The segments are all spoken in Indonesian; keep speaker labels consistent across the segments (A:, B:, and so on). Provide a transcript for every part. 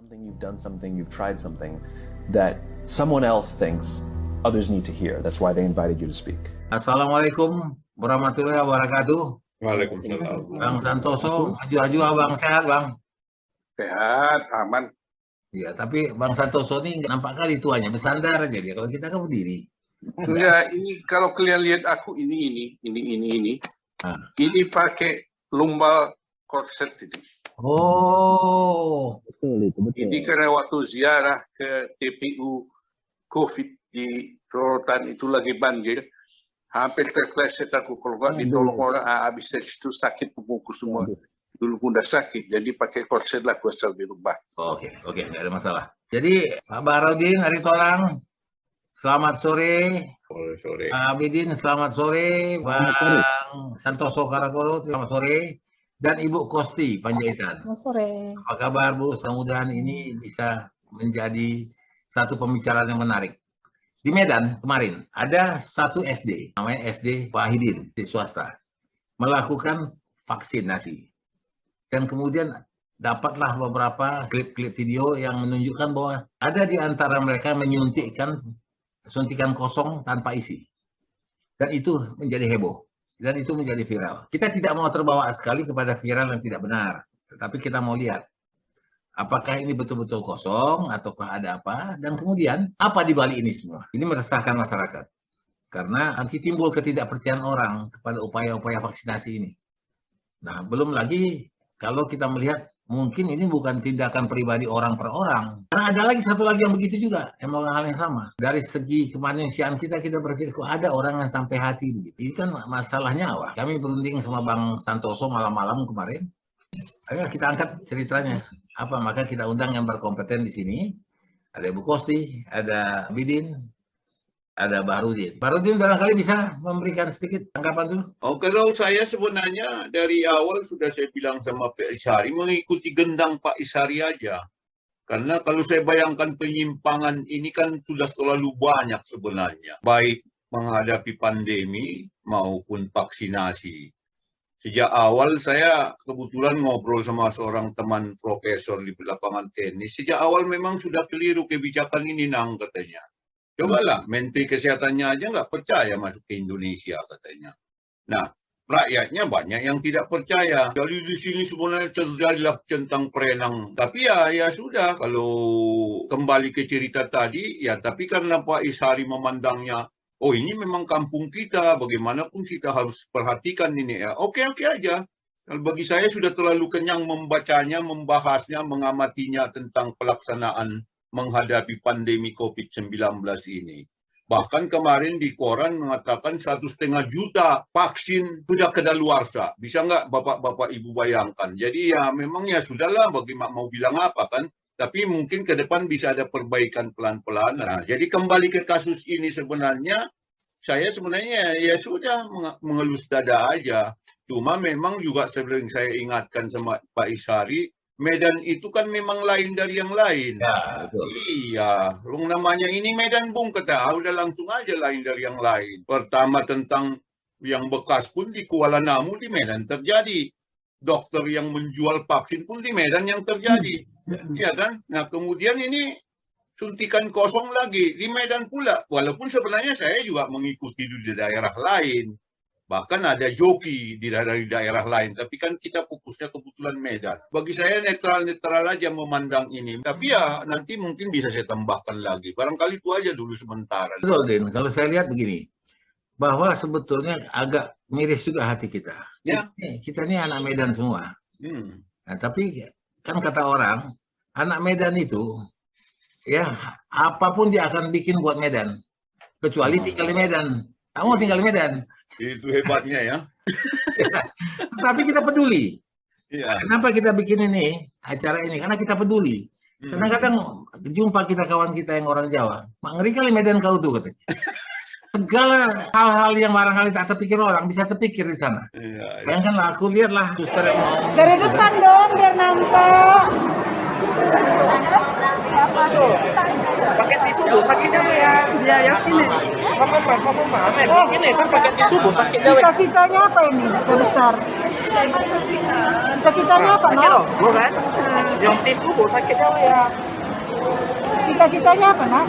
A: Something you've done something, you've tried something that someone else thinks others need to hear. That's why they invited you to speak.
B: Assalamualaikum warahmatullahi wabarakatuh.
C: Waalaikumsalam.
B: Bang Santoso, maju-maju abang, sehat bang?
C: Sehat, aman.
B: Ya, tapi Bang Santoso ini nampak kali tuanya bersandar aja dia. Kalau kita kan berdiri.
C: Enggak, ini kalau kalian lihat aku ini.
B: Ah.
C: Ini pakai lumbar korset ini.
B: Oh,
D: Betul.
C: Ini karena waktu ziarah ke TPU COVID di Rorotan itu lagi banjir. Hampir terpleset aku kalau nggak ditolong orang, habis dari situ sakit punggung semua. Dulu pun udah sakit, jadi pakai korset lah aku asal di rumah.
B: oke, nggak ada masalah. Jadi Pak Baharudin Aritorang, selamat sore.
C: Sore.
B: Pak Abidin, selamat sore. Bang Santoso Karakolo, selamat sore. Dan Ibu Kosti Panjaitan.
E: Selamat sore.
B: Apa kabar Bu? Mudah-mudahan ini bisa menjadi satu pembicaraan yang menarik. Di Medan kemarin ada satu SD, namanya SD Wahidin di swasta, melakukan vaksinasi. Dan kemudian dapatlah beberapa klip-klip video yang menunjukkan bahwa ada di antara mereka menyuntikkan suntikan kosong tanpa isi. Dan itu menjadi heboh. Dan itu menjadi viral. Kita tidak mau terbawa sekali kepada viral yang tidak benar. Tetapi kita mau lihat apakah ini betul-betul kosong ataukah ada apa. Dan kemudian apa di balik ini semua. Ini meresahkan masyarakat. Karena nanti timbul ketidakpercayaan orang kepada upaya-upaya vaksinasi ini. Nah, belum lagi kalau kita melihat mungkin ini bukan tindakan pribadi orang per orang. Karena ada lagi satu lagi yang begitu juga, yang melakukan hal yang sama. Dari segi kemanusiaan kita berpikir kok ada orang yang sampai hati begitu. Ini kan masalah nyawa. Kami berunding sama Bang Santoso malam-malam kemarin. Ayo kita angkat ceritanya. Apa? Maka kita undang yang berkompeten di sini. Ada Ibu Kosti, ada Bidin, ada Baharudin. Baharudin barangkali bisa memberikan sedikit tanggapan dulu.
F: Oh, kalau saya sebenarnya dari awal sudah saya bilang sama Pak Ishari, mengikuti gendang Pak Ishari aja. Karena kalau saya bayangkan penyimpangan ini kan sudah terlalu banyak sebenarnya. Baik menghadapi pandemi maupun vaksinasi. Sejak awal saya kebetulan ngobrol sama seorang teman profesor di lapangan tenis. Sejak awal memang sudah keliru kebijakan ini, Nang, katanya. Cobalah, Menteri Kesehatannya aja nggak percaya masuk ke Indonesia katanya. Nah, rakyatnya banyak yang tidak percaya. Jadi di sini sebenarnya terjadilah centang perenang. Tapi ya sudah, kalau kembali ke cerita tadi, ya tapi karena Pak Ishari memandangnya, oh ini memang kampung kita, bagaimanapun kita harus perhatikan ini ya. Oke aja. Bagi saya sudah terlalu kenyang membacanya, membahasnya, mengamatinya tentang pelaksanaan menghadapi pandemi COVID-19 ini. Bahkan kemarin di koran mengatakan 1,5 juta vaksin sudah kedaluarsa. Bisa nggak Bapak-Bapak Ibu bayangkan? Jadi ya memang ya sudahlah, mau bilang apa kan? Tapi mungkin ke depan bisa ada perbaikan pelan-pelan. Nah, jadi kembali ke kasus ini sebenarnya, saya sebenarnya ya sudah mengelus dada aja. Cuma memang juga sering saya ingatkan sama Pak Ishari, Medan itu kan memang lain dari yang lain.
B: Ya, betul.
F: Iya, namanya ini Medan Bung, kata, udah langsung aja lain dari yang lain. Pertama tentang yang bekas pun di Kuala Namu di Medan terjadi. Dokter yang menjual vaksin pun di Medan yang terjadi. Iya kan? Nah kemudian ini suntikan kosong lagi di Medan pula. Walaupun sebenarnya saya juga mengikuti di daerah lain. Bahkan ada joki dari daerah lain. Tapi kan kita fokusnya kebetulan Medan. Bagi saya netral-netral aja memandang ini. Tapi ya nanti mungkin bisa saya tambahkan lagi. Barangkali itu aja dulu sementara.
B: Betul, Din. Kalau saya lihat begini, bahwa sebetulnya agak miris juga hati kita.
F: Ya.
B: Kita ini anak Medan semua. Nah, tapi kan kata orang, anak Medan itu, ya apapun dia akan bikin buat Medan. Kecuali tinggal di Medan. Kamu tinggal di Medan.
F: Itu hebatnya ya.
B: Tapi kita peduli.
F: Iya.
B: Kenapa kita bikin ini, acara ini? Karena kita peduli. Kadang-kadang jumpa kita kawan kita yang orang Jawa. Ngeri kali Medan kau tuh katanya. Segala hal-hal yang barangkali tak terpikir orang bisa terpikir di sana.
F: Iya.
B: Bayangkanlah, aku lihatlah suster yang mau
E: Dari depan dong biar nampak. Apa tuh?
G: Pakai tisu bu sakitnya ya dia yakin nih kamu mana ini kan pakai tisu bu sakitnya
E: Cita-citanya apa ini? Besar. Cita-citanya apa, no?
G: bukan Yang di subuh sakitnya ya.
E: Cita-citanya apa, Nak?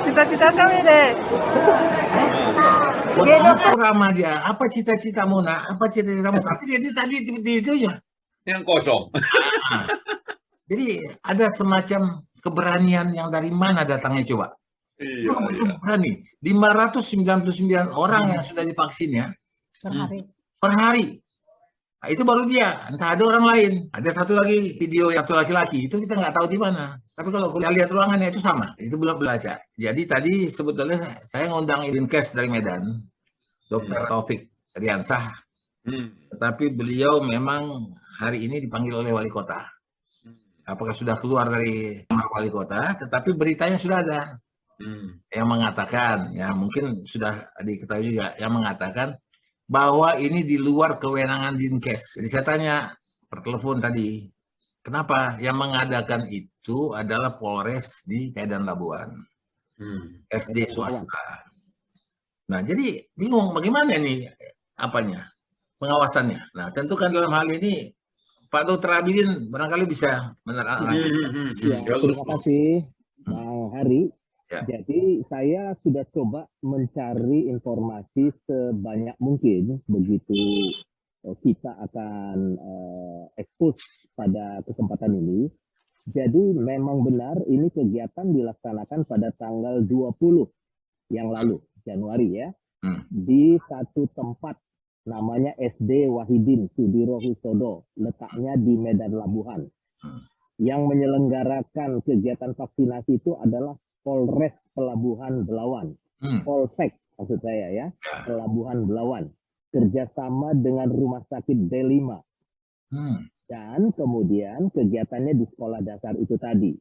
G: Cita-cita kami deh.
B: Buat apa ramah dia? Apa cita-citamu, Nak? Apa cita-citamu? Tapi jadi tadi itu ya.
F: Yang kosong.
B: Jadi ada semacam keberanian yang dari mana datangnya coba?
F: Iya,
B: Itu
F: iya.
B: berani. 599 orang yang sudah divaksin ya
E: Sehari.
B: per hari. Nah, itu baru dia. Entah ada orang lain. Ada satu lagi video yang satu laki-laki. Itu kita nggak tahu di mana. Tapi kalau kita lihat ruangannya itu sama. Itu belum belajar. Jadi tadi sebetulnya saya ngundang Idinkes dari Medan, Dr. Taufik Riansah. Tetapi beliau memang hari ini dipanggil oleh wali kota. Apakah sudah keluar dari kamar wali kota? Tetapi beritanya sudah ada yang mengatakan, ya mungkin sudah diketahui juga, yang mengatakan bahwa ini di luar kewenangan Dinkes. Jadi saya tanya per telepon tadi, kenapa yang mengadakan itu adalah Polres di Medan Labuan, SD swasta. Nah, jadi bingung bagaimana nih apanya pengawasannya. Nah, tentu kan dalam hal ini Pak Dr. Abidin barangkali bisa menerangkan.
D: Ya, terima kasih Bang Hari.
B: Ya.
D: Jadi saya sudah coba mencari informasi sebanyak mungkin begitu kita akan expose pada kesempatan ini. Jadi memang benar ini kegiatan dilaksanakan pada tanggal 20 yang lalu, Januari ya, di satu tempat namanya SD Wahidin Sudiro Husodo, letaknya di Medan Labuhan. Yang menyelenggarakan kegiatan vaksinasi itu adalah Polres Pelabuhan Belawan, Polsek maksud saya ya, Pelabuhan Belawan, kerjasama dengan Rumah Sakit D5, dan kemudian kegiatannya di sekolah dasar itu tadi.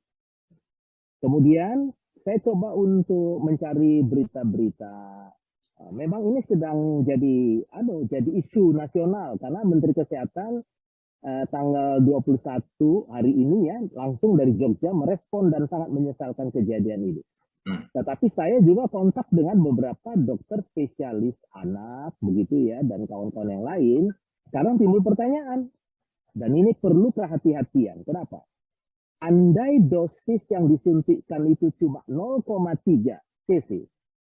D: Kemudian saya coba untuk mencari berita-berita. Memang ini sedang jadi isu nasional karena Menteri Kesehatan tanggal 21 hari ini ya langsung dari Jogja merespon dan sangat menyesalkan kejadian ini. Tetapi saya juga kontak dengan beberapa dokter spesialis anak begitu ya dan kawan-kawan yang lain. Sekarang timbul pertanyaan dan ini perlu kehati-hatian. Kenapa? Andai dosis yang disuntikkan itu cuma 0,3 cc,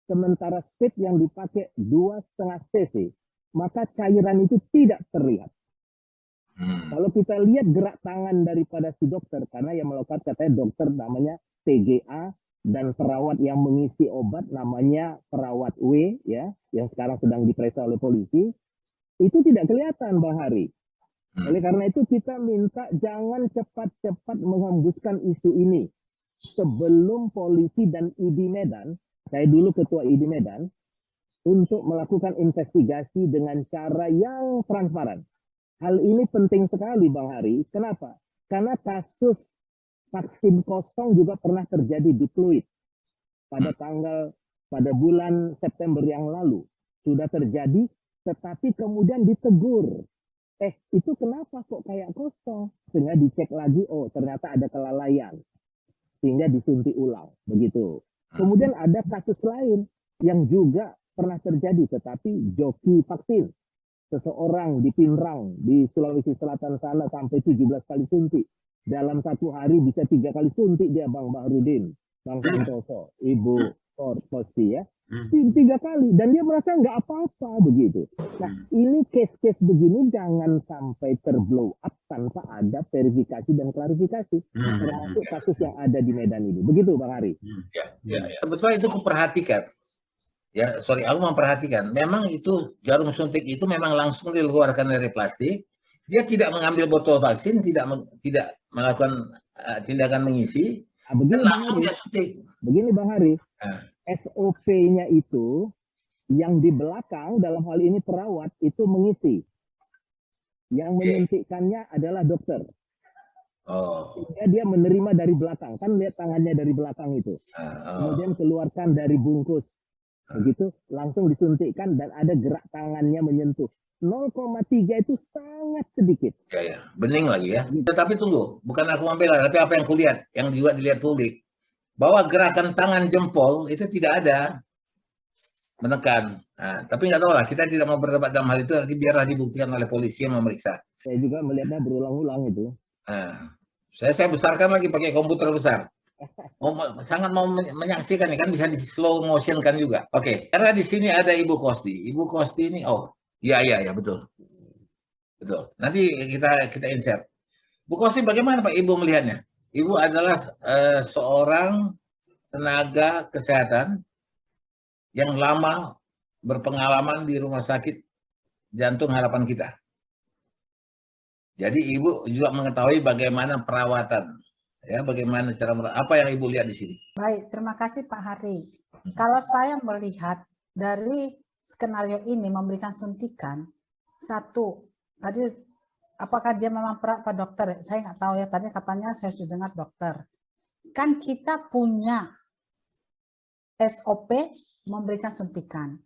D: sementara speed yang dipakai 2,5 cc, maka cairan itu tidak terlihat. Kalau kita lihat gerak tangan daripada si dokter, karena yang melakukan katanya dokter namanya TGA dan perawat yang mengisi obat namanya perawat W ya, yang sekarang sedang diperiksa oleh polisi, itu tidak kelihatan Bang Hari. Oleh karena itu kita minta jangan cepat-cepat menghembuskan isu ini sebelum polisi dan ID Medan, saya dulu ketua ID Medan, untuk melakukan investigasi dengan cara yang transparan. Hal ini penting sekali Bang Hari. Kenapa? Karena kasus vaksin kosong juga pernah terjadi di Pluit pada bulan September yang lalu. Sudah terjadi, tetapi kemudian ditegur. Itu kenapa kok kayak kosong? Sehingga dicek lagi, oh ternyata ada kelalaian. Sehingga disuntik ulang. Begitu. Kemudian ada kasus lain yang juga pernah terjadi, tetapi joki vaksin. Seseorang di Pinrang, di Sulawesi Selatan sana sampai 17 kali suntik. Dalam satu hari bisa 3 kali suntik dia Bang Bahrudin, Bang Santoso, Ibu Korposi ya. 3 kali. Dan dia merasa nggak apa-apa begitu. Nah ini case-case begini jangan sampai terblow up tanpa ada verifikasi dan klarifikasi. Termasuk kasus yang ada di Medan ini. Begitu Bang Hari.
B: Ya. Sebetulnya itu kuperhatikan. Ya, sorry, aku memperhatikan. Memang itu jarum suntik itu memang langsung dikeluarkan dari plastik. Dia tidak mengambil botol vaksin, tidak melakukan tindakan mengisi.
D: Begini Bang Hari. Begini Bang Hari. SOP-nya itu yang di belakang dalam hal ini perawat itu mengisi. Yang menyuntikkannya adalah dokter. Sehingga dia menerima dari belakang. Kan lihat tangannya dari belakang itu. Kemudian keluarkan dari bungkus. Begitu langsung disuntikkan dan ada gerak tangannya menyentuh. 0,3 itu sangat sedikit.
B: Ya, bening lagi ya. Tetapi tunggu, bukan aku membela, tapi apa yang kulihat, yang juga dilihat publik, bahwa gerakan tangan jempol itu tidak ada menekan. Nah, tapi nggak tahu lah, kita tidak mau berdebat dalam hal itu, nanti biarlah dibuktikan oleh polisi yang memeriksa.
D: Saya juga melihatnya berulang-ulang itu.
B: Saya besarkan lagi pakai komputer besar. Sangat mau menyaksikan nih, kan bisa di slow motion kan juga. Oke, karena di sini ada Ibu Kosti. Ibu Kosti ini, oh, iya betul. Betul. Nanti kita insert. Bu Kosti, bagaimana Pak Ibu melihatnya? Ibu adalah seorang tenaga kesehatan yang lama berpengalaman di Rumah Sakit Jantung Harapan Kita. Jadi Ibu juga mengetahui bagaimana perawatan, ya, bagaimana cara apa yang Ibu lihat di sini.
E: Baik, terima kasih Pak Hari. Kalau saya melihat dari skenario ini memberikan suntikan, satu, tadi apakah dia memang perawat Pak dokter? Saya nggak tahu ya, tadi katanya saya sudah dengar dokter. Kan kita punya SOP memberikan suntikan.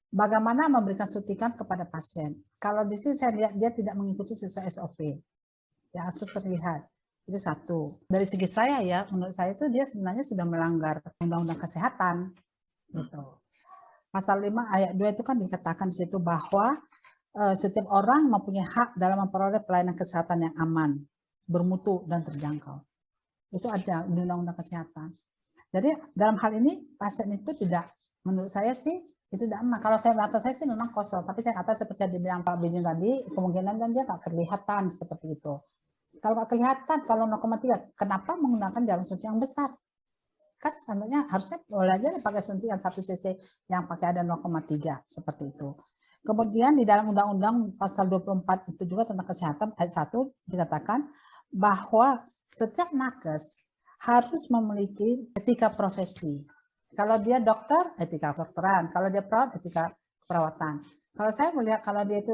E: Bagaimana memberikan suntikan kepada pasien? Kalau di sini saya lihat dia tidak mengikuti sesuai SOP. Ya, harus terlihat. Itu satu. Dari segi saya ya, menurut saya itu dia sebenarnya sudah melanggar Undang-Undang Kesehatan. Gitu. Pasal 5 ayat 2 itu kan dikatakan di situ bahwa setiap orang mempunyai hak dalam memperoleh pelayanan kesehatan yang aman, bermutu dan terjangkau. Itu ada di Undang-Undang Kesehatan. Jadi dalam hal ini pasien itu tidak, menurut saya sih itu tidak aman. Kalau saya mata saya sih memang kosong, tapi saya kata seperti yang dibilang Pak Bidin tadi, kemungkinan kan dia nggak kelihatan seperti itu. Kalau nggak kelihatan, kalau 0,3, kenapa menggunakan jarum suntik yang besar? Kan standarnya harusnya boleh aja pakai suntikan 1 cc yang pakai ada 0,3 seperti itu. Kemudian di dalam Undang-Undang pasal 24 itu juga tentang kesehatan ayat 1 dikatakan bahwa setiap nakes harus memiliki etika profesi. Kalau dia dokter, etika kedokteran. Kalau dia perawat, etika keperawatan. Kalau saya melihat kalau dia itu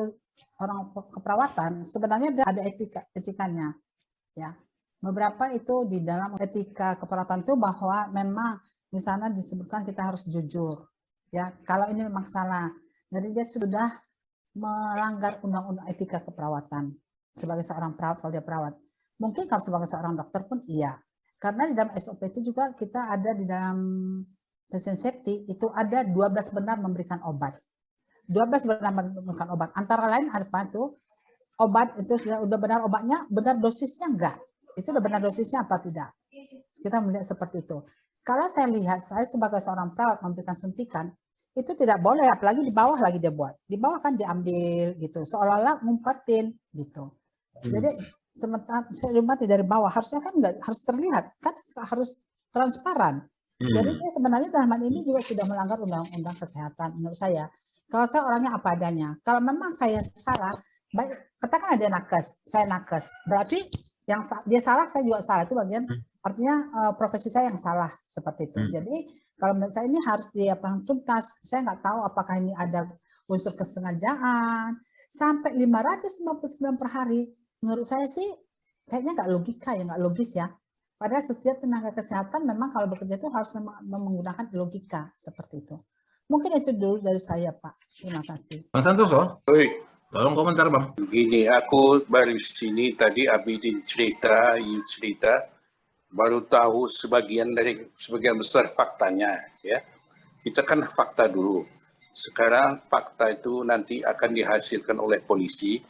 E: orang keperawatan, sebenarnya ada etikanya. Ya, beberapa itu di dalam etika keperawatan itu bahwa memang di sana disebutkan kita harus jujur. Ya, kalau ini memang salah. Jadi dia sudah melanggar undang-undang etika keperawatan sebagai seorang perawat kalau dia perawat. Mungkin kalau sebagai seorang dokter pun iya. Karena di dalam SOP itu juga kita ada di dalam patient safety itu ada 12 benar memberikan obat. 12 benar memberikan obat. Antara lain apa itu? Obat itu sudah benar obatnya, benar dosisnya enggak? Itu udah benar dosisnya apa tidak? Kita melihat seperti itu. Kalau saya lihat, saya sebagai seorang perawat memberikan suntikan, itu tidak boleh, apalagi di bawah lagi dia buat. Di bawah kan diambil gitu, seolah-olah ngumpetin gitu. Jadi sementara saya dari bawah harusnya kan enggak harus terlihat, kan harus transparan. Jadi dia sebenarnya dalam hal ini juga sudah melanggar undang-undang kesehatan menurut saya. Kalau saya orangnya apa adanya. Kalau memang saya salah, baik, katakan ada nakes, saya nakes. Berarti yang dia salah, saya juga salah. Itu bagian artinya profesi saya yang salah seperti itu. Jadi kalau menurut saya ini harus diapakan tuntas. Saya nggak tahu apakah ini ada unsur kesengajaan sampai 599 per hari. Menurut saya sih kayaknya nggak logika ya, nggak logis ya. Padahal setiap tenaga kesehatan memang kalau bekerja itu harus menggunakan logika seperti itu. Mungkin itu dulu dari saya, Pak. Terima kasih.
B: Bang Santoso,
C: Oi,
B: tolong komentar Bang.
C: begini, aku baru sini tadi Abidin cerita, baru tahu sebagian besar faktanya, ya. Kita kan fakta dulu. Sekarang fakta itu nanti akan dihasilkan oleh polisi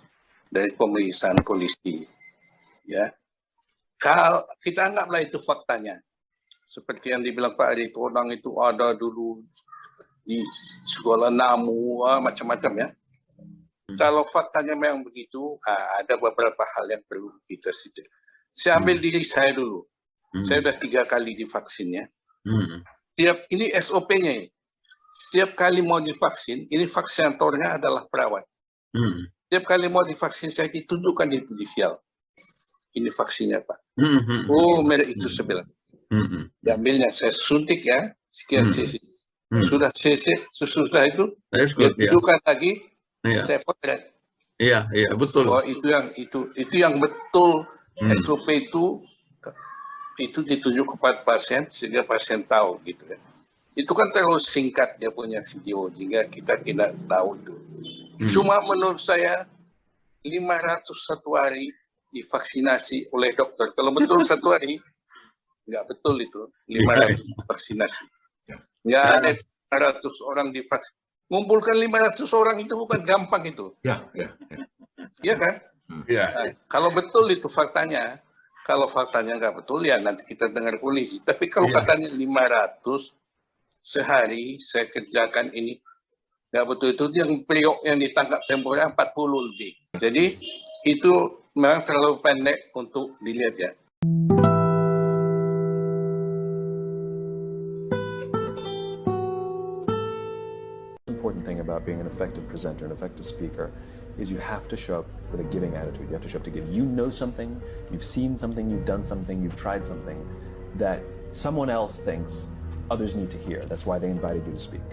C: dari pemeriksaan polisi, ya. Kalau kita anggaplah itu faktanya, seperti yang dibilang Pak Ari, orang itu ada dulu di sekolah namu, macam-macam ya. Kalau faktanya memang begitu, ada beberapa hal yang perlu kita sidik. Saya ambil diri saya dulu. Saya sudah 3 kali divaksin ya. Ini SOP-nya. Setiap kali mau divaksin, ini vaksinatornya adalah perawat. Setiap kali mau divaksin, saya ditunjukkan itu di vial. Ini vaksinnya Pak. Oh, merek itu sebelah. Diambilnya, saya suntik ya, sekian cc. Sudah cc, sesudah itu, dia tunjukkan lagi, saya potret.
F: Iya, betul.
C: Oh, itu yang betul. SOP itu ditunjuk kepada pasien sehingga pasien tahu gitu kan. Itu kan terlalu singkat dia punya video sehingga kita tidak tahu itu. Cuma menurut saya 500 satu hari divaksinasi oleh dokter. Kalau betul 1 hari, nggak betul itu 500 vaksinasi. Nggak ada 500 orang divaksin. Ngumpulkan 500 orang itu bukan gampang itu. Iya kan?
F: Iya.
C: Nah, kalau betul itu faktanya, Kalau faktanya nggak betul, ya nanti kita dengar polisi. Tapi kalau katanya 500 sehari saya kerjakan ini, nggak betul. Itu yang priok yang ditangkap Sempurna 40 lebih. Jadi itu memang terlalu pendek untuk dilihat ya.
A: Important thing about being an effective presenter, an effective speaker, is you have to show up with a giving attitude. You have to show up to give. You know something, you've seen something, you've done something, you've tried something that someone else thinks others need to hear. That's why they invited you to speak.